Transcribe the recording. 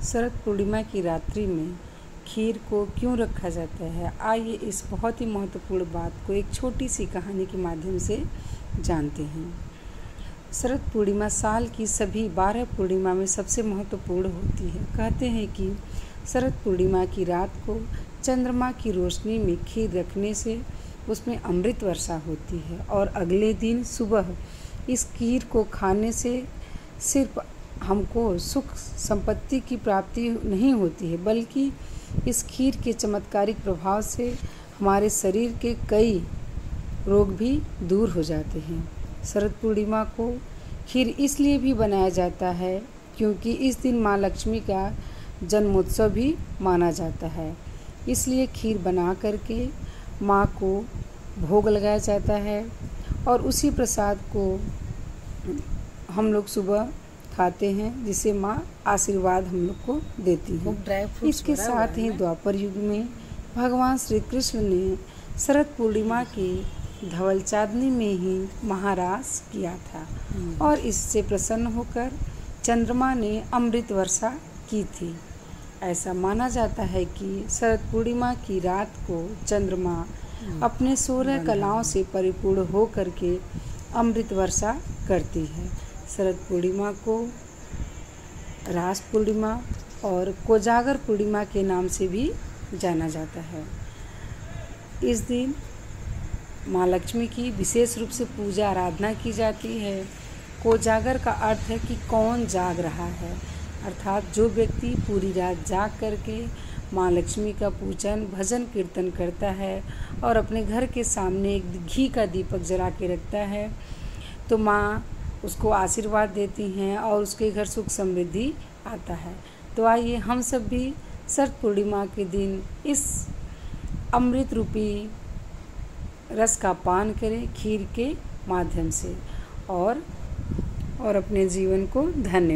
शरद पूर्णिमा की रात्रि में खीर को क्यों रखा जाता है, आइए इस बहुत ही महत्वपूर्ण बात को एक छोटी सी कहानी के माध्यम से जानते हैं। शरद पूर्णिमा साल की सभी 12 पूर्णिमा में सबसे महत्वपूर्ण होती है। कहते हैं कि शरद पूर्णिमा की रात को चंद्रमा की रोशनी में खीर रखने से उसमें अमृत वर्षा होती है और अगले दिन सुबह इस खीर को खाने से सिर्फ हमको सुख संपत्ति की प्राप्ति नहीं होती है, बल्कि इस खीर के चमत्कारिक प्रभाव से हमारे शरीर के कई रोग भी दूर हो जाते हैं। शरद पूर्णिमा को खीर इसलिए भी बनाया जाता है क्योंकि इस दिन माँ लक्ष्मी का जन्मोत्सव भी माना जाता है। इसलिए खीर बना करके माँ को भोग लगाया जाता है और उसी प्रसाद को हम लोग सुबह खाते हैं, जिसे माँ आशीर्वाद हम लोग को देती है। इसके साथ ही द्वापर युग में भगवान श्री कृष्ण ने शरद पूर्णिमा की धवल चांदनी में ही महारास किया था और इससे प्रसन्न होकर चंद्रमा ने अमृत वर्षा की थी। ऐसा माना जाता है कि शरद पूर्णिमा की रात को चंद्रमा अपने 16 कलाओं से परिपूर्ण हो करके अमृत वर्षा करती है। शरद पूर्णिमा को रास पूर्णिमा और कोजागर पूर्णिमा के नाम से भी जाना जाता है। इस दिन माँ लक्ष्मी की विशेष रूप से पूजा आराधना की जाती है। कोजागर का अर्थ है कि कौन जाग रहा है, अर्थात जो व्यक्ति पूरी रात जाग करके माँ लक्ष्मी का पूजन भजन कीर्तन करता है और अपने घर के सामने एक घी का दीपक जला के रखता है, तो माँ उसको आशीर्वाद देती हैं और उसके घर सुख समृद्धि आता है। तो आइए हम सब भी शरद पूर्णिमा के दिन इस अमृत रूपी रस का पान करें खीर के माध्यम से और अपने जीवन को धन्य